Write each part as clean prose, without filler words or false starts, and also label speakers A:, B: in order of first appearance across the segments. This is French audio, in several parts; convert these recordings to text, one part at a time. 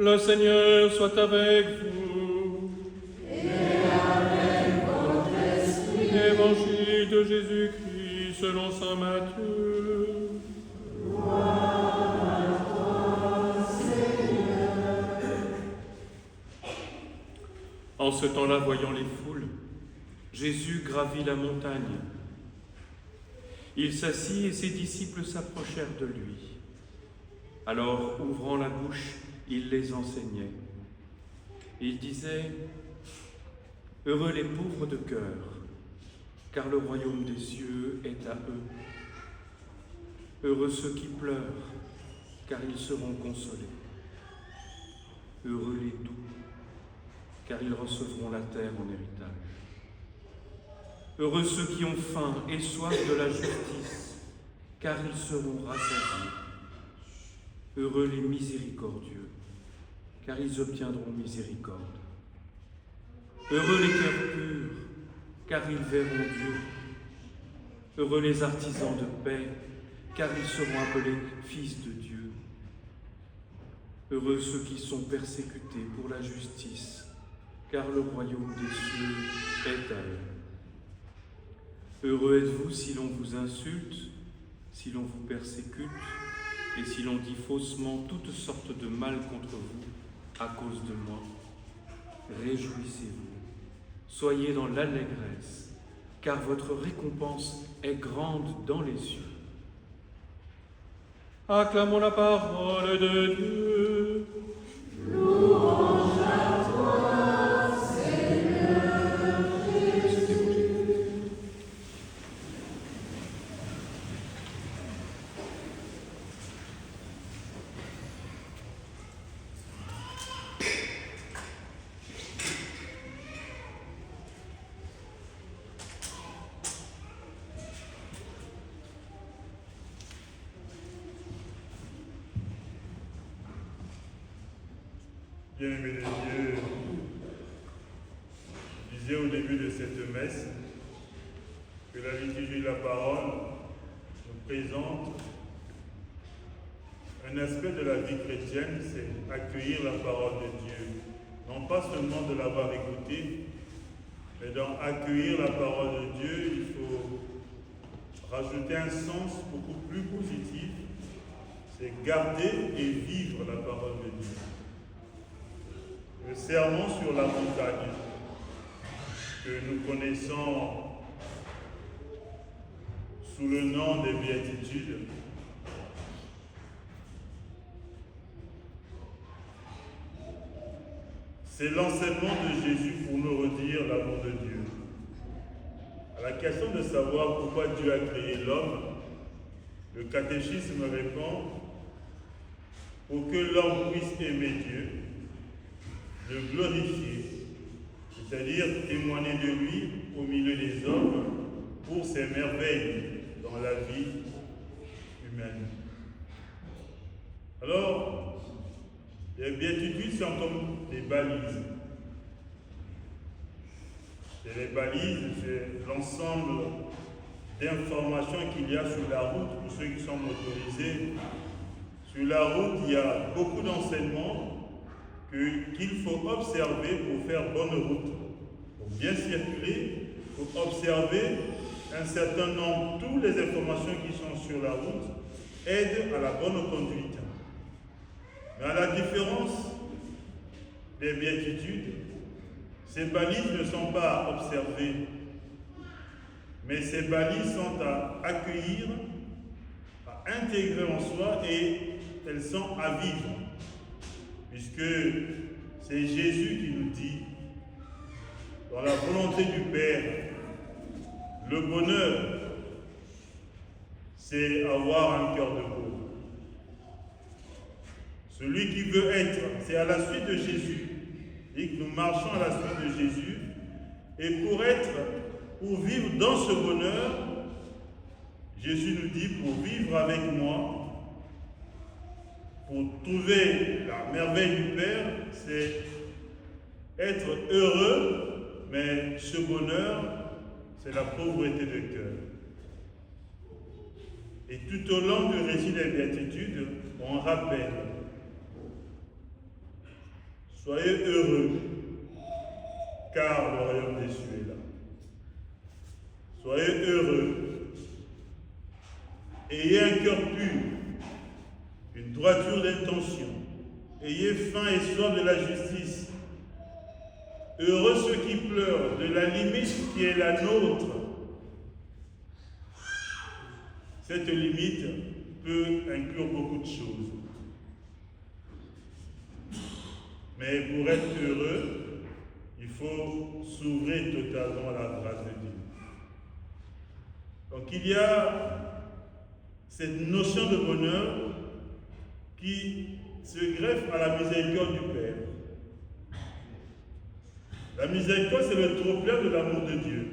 A: Le Seigneur soit avec vous.
B: Et avec votre esprit.
A: Évangile de Jésus-Christ selon saint Matthieu.
B: Gloire à toi, Seigneur.
A: En ce temps-là, voyant les foules, Jésus gravit la montagne. Il s'assit et ses disciples s'approchèrent de lui. Alors, ouvrant la bouche, il les enseignait. Il disait : « Heureux les pauvres de cœur, car le royaume des cieux est à eux. Heureux ceux qui pleurent, car ils seront consolés. Heureux les doux, car ils recevront la terre en héritage. Heureux ceux qui ont faim et soif de la justice, car ils seront rassasiés. Heureux les miséricordieux, car ils obtiendront miséricorde. Heureux les cœurs purs, car ils verront Dieu. Heureux les artisans de paix, car ils seront appelés fils de Dieu. Heureux ceux qui sont persécutés pour la justice, car le royaume des cieux est à eux. Heureux êtes-vous si l'on vous insulte, si l'on vous persécute, et si l'on dit faussement toutes sortes de mal contre vous à cause de moi. Réjouissez-vous, soyez dans l'allégresse, car votre récompense est grande dans les cieux. Acclamons la parole de Dieu.
B: Louange à toi, Seigneur Jésus.
C: Bien-aimés de Dieu, je disais au début de cette messe que la liturgie de la parole nous présente un aspect de la vie chrétienne, c'est accueillir la parole de Dieu. Non pas seulement de l'avoir écoutée, mais dans accueillir la parole de Dieu, il faut rajouter un sens beaucoup plus positif, c'est garder et vivre la parole de Dieu. Le sermon sur la montagne que nous connaissons sous le nom des béatitudes c'est l'enseignement de Jésus pour nous redire l'amour de Dieu. À la question de savoir pourquoi Dieu a créé l'homme, le catéchisme répond pour que l'homme puisse aimer Dieu, le glorifier, c'est-à-dire témoigner de lui au milieu des hommes pour ses merveilles dans la vie humaine. Alors, les béatitudes sont comme des balises. Et les balises, c'est l'ensemble d'informations qu'il y a sur la route pour ceux qui sont motorisés. Sur la route, il y a beaucoup d'enseignements qu'il faut observer pour faire bonne route, pour bien circuler, pour observer un certain nombre, toutes les informations qui sont sur la route aident à la bonne conduite. Mais à la différence des béatitudes, ces balises ne sont pas à observer, mais ces balises sont à accueillir, à intégrer en soi et elles sont à vivre. Puisque c'est Jésus qui nous dit, dans la volonté du Père, le bonheur, c'est avoir un cœur de pauvre. Celui qui veut être, c'est à la suite de Jésus, et que nous marchons à la suite de Jésus, et pour vivre dans ce bonheur, Jésus nous dit, pour vivre avec moi, pour trouver la merveille du Père, c'est être heureux, mais ce bonheur, c'est la pauvreté de cœur. Et tout au long du récit des béatitudes, on rappelle Soyez heureux, car le royaume des cieux est là. Soyez heureux. Ayez un cœur pur, une droiture d'intention. Ayez faim et soif de la justice. Heureux ceux qui pleurent de la limite qui est la nôtre. Cette limite peut inclure beaucoup de choses. Mais pour être heureux, il faut s'ouvrir totalement à la grâce de Dieu. Donc il y a cette notion de bonheur qui se greffe à la miséricorde du Père. La miséricorde, c'est le trop-plein de l'amour de Dieu.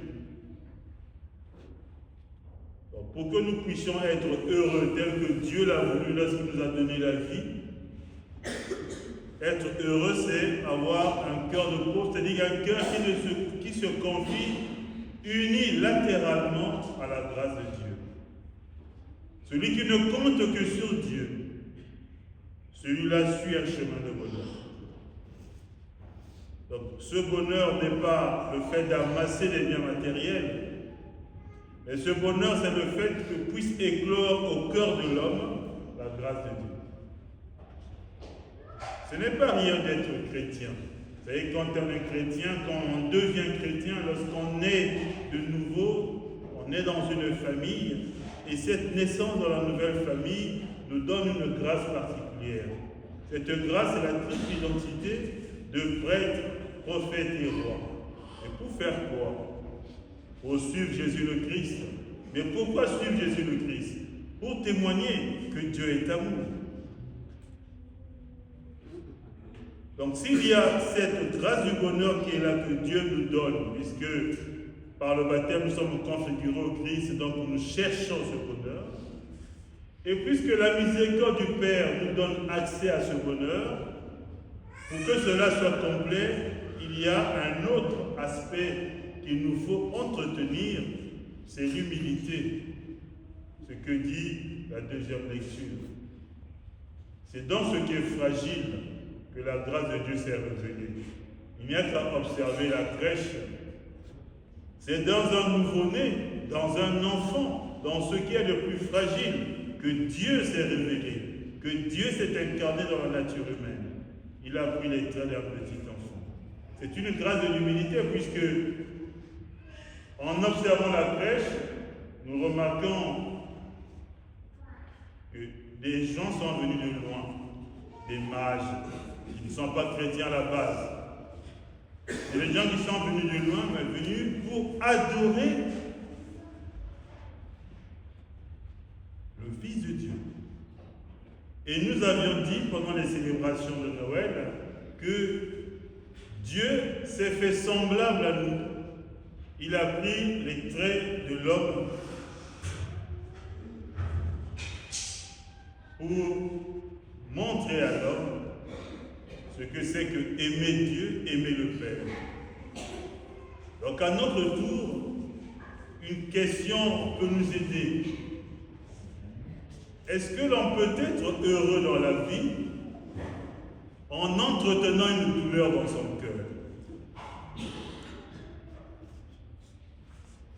C: Donc, pour que nous puissions être heureux tel que Dieu l'a voulu lorsqu'il nous a donné la vie, être heureux, c'est avoir un cœur de pauvre, c'est-à-dire un cœur qui se confie unilatéralement à la grâce de Dieu. Celui qui ne compte que sur Dieu, celui-là suit un chemin de bonheur. Donc, ce bonheur n'est pas le fait d'amasser des biens matériels, mais ce bonheur, c'est le fait que puisse éclore au cœur de l'homme la grâce de Dieu. Ce n'est pas rien d'être chrétien. Vous savez, quand on est chrétien, quand on devient chrétien, lorsqu'on est de nouveau, on est dans une famille, et cette naissance dans la nouvelle famille nous donne une grâce particulière. Cette grâce est la triple identité de prêtre, prophète et roi. Et pour faire quoi? Pour suivre Jésus le Christ. Mais pourquoi suivre Jésus le Christ? Pour témoigner que Dieu est amour. Donc s'il y a cette grâce du bonheur qui est là que Dieu nous donne, puisque par le baptême nous sommes configurés au Christ, donc nous cherchons ce bonheur, et puisque la miséricorde du Père nous donne accès à ce bonheur, pour que cela soit complet, il y a un autre aspect qu'il nous faut entretenir, c'est l'humilité. Ce que dit la deuxième lecture. C'est dans ce qui est fragile que la grâce de Dieu s'est révélée. Il n'y a qu'à observer la crèche. C'est dans un nouveau-né, dans un enfant, dans ce qui est le plus fragile, que Dieu s'est révélé, que Dieu s'est incarné dans la nature humaine. Il a pris les traits d'un petit enfant. C'est une grâce de l'humilité, puisque en observant la crèche, nous remarquons que des gens sont venus de loin, des mages, qui ne sont pas chrétiens à la base. Et les gens qui sont venus de loin, mais venus pour adorer le Fils de Dieu. Et nous avions dit pendant les célébrations de Noël que Dieu s'est fait semblable à nous. Il a pris les traits de l'homme pour montrer à l'homme ce que c'est que aimer Dieu, aimer le Père. Donc à notre tour, une question peut nous aider. Est-ce que l'on peut être heureux dans la vie en entretenant une douleur dans son cœur?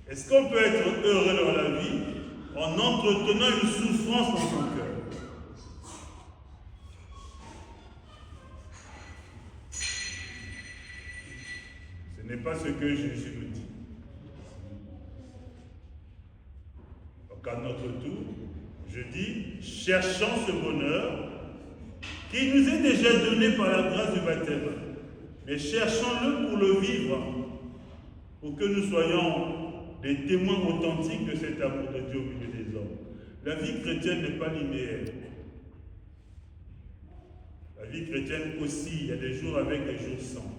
C: Est-ce qu'on peut être heureux dans la vie en entretenant une souffrance dans son cœur? Ce n'est pas ce que Jésus nous dit. Donc à notre tour, je dis, cherchons ce bonheur qui nous est déjà donné par la grâce du baptême. Mais cherchons-le pour le vivre, pour que nous soyons des témoins authentiques de cet amour de Dieu au milieu des hommes. La vie chrétienne n'est pas linéaire. La vie chrétienne aussi, il y a des jours avec, des jours sans.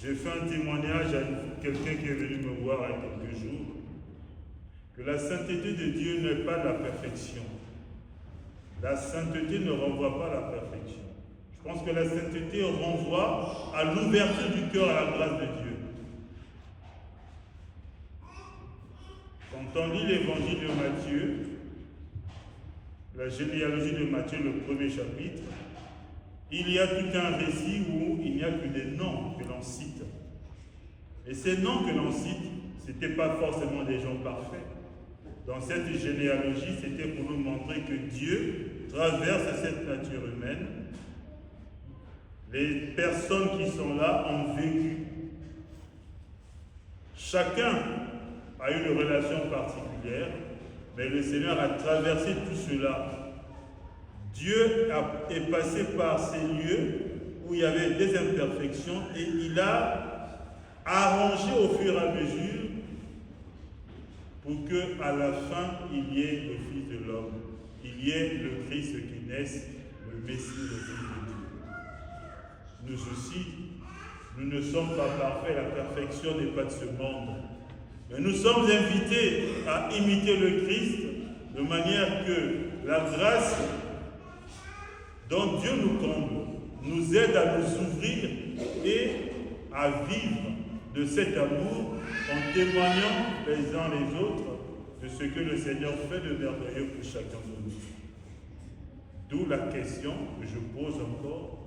C: J'ai fait un témoignage à quelqu'un qui est venu me voir il y a quelques jours, que la sainteté de Dieu n'est pas la perfection. La sainteté ne renvoie pas à la perfection. Je pense que la sainteté renvoie à l'ouverture du cœur à la grâce de Dieu. Quand on lit l'évangile de Matthieu, la généalogie de Matthieu, le premier chapitre, il y a tout un récit où il n'y a que des noms que l'on cite. Et ces noms que l'on cite, ce n'étaient pas forcément des gens parfaits. Dans cette généalogie, c'était pour nous montrer que Dieu traverse cette nature humaine. Les personnes qui sont là ont vécu. Chacun a eu une relation particulière, mais le Seigneur a traversé tout cela. Dieu est passé par ces lieux où il y avait des imperfections et il a arrangé au fur et à mesure pour qu'à la fin, il y ait le Fils de l'homme, il y ait le Christ qui naisse, le Messie, le Fils de Dieu. Nous aussi, nous ne sommes pas parfaits, la perfection n'est pas de ce monde. Mais nous sommes invités à imiter le Christ de manière que la grâce dont Dieu nous comble nous aide à nous ouvrir et à vivre de cet amour en témoignant les uns les autres de ce que le Seigneur fait de merveilleux pour chacun de nous. D'où la question que je pose encore: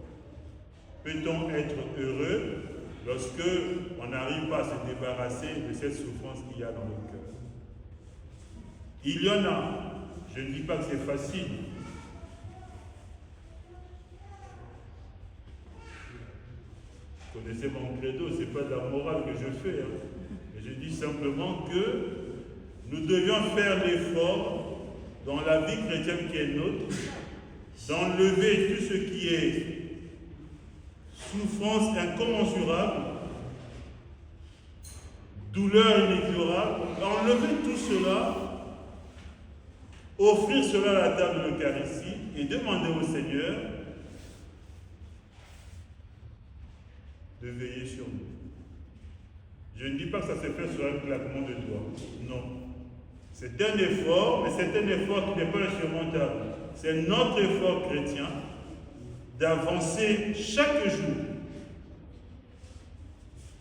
C: peut-on être heureux lorsque on n'arrive pas à se débarrasser de cette souffrance qu'il y a dans le cœur? Il y en a, je ne dis pas que c'est facile. Vous connaissez mon credo, ce n'est pas de la morale que je fais. Mais je dis simplement que nous devions faire l'effort dans la vie chrétienne qui est nôtre, d'enlever tout ce qui est souffrance incommensurable, douleur inexorable, enlever tout cela, offrir cela à la table de l'Eucharistie et demander au Seigneur de veiller sur nous. Je ne dis pas que ça se fait sur un claquement de doigts. Non. C'est un effort, mais c'est un effort qui n'est pas insurmontable. C'est notre effort chrétien d'avancer chaque jour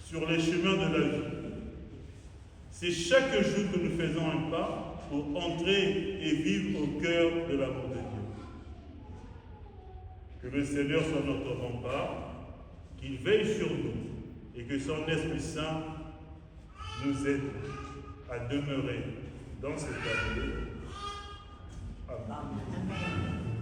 C: sur les chemins de la vie. C'est chaque jour que nous faisons un pas pour entrer et vivre au cœur de l'amour de Dieu. Que le Seigneur soit notre rempart, qu'il veille sur nous et que son Esprit Saint nous aide à demeurer dans cet amour. Amen.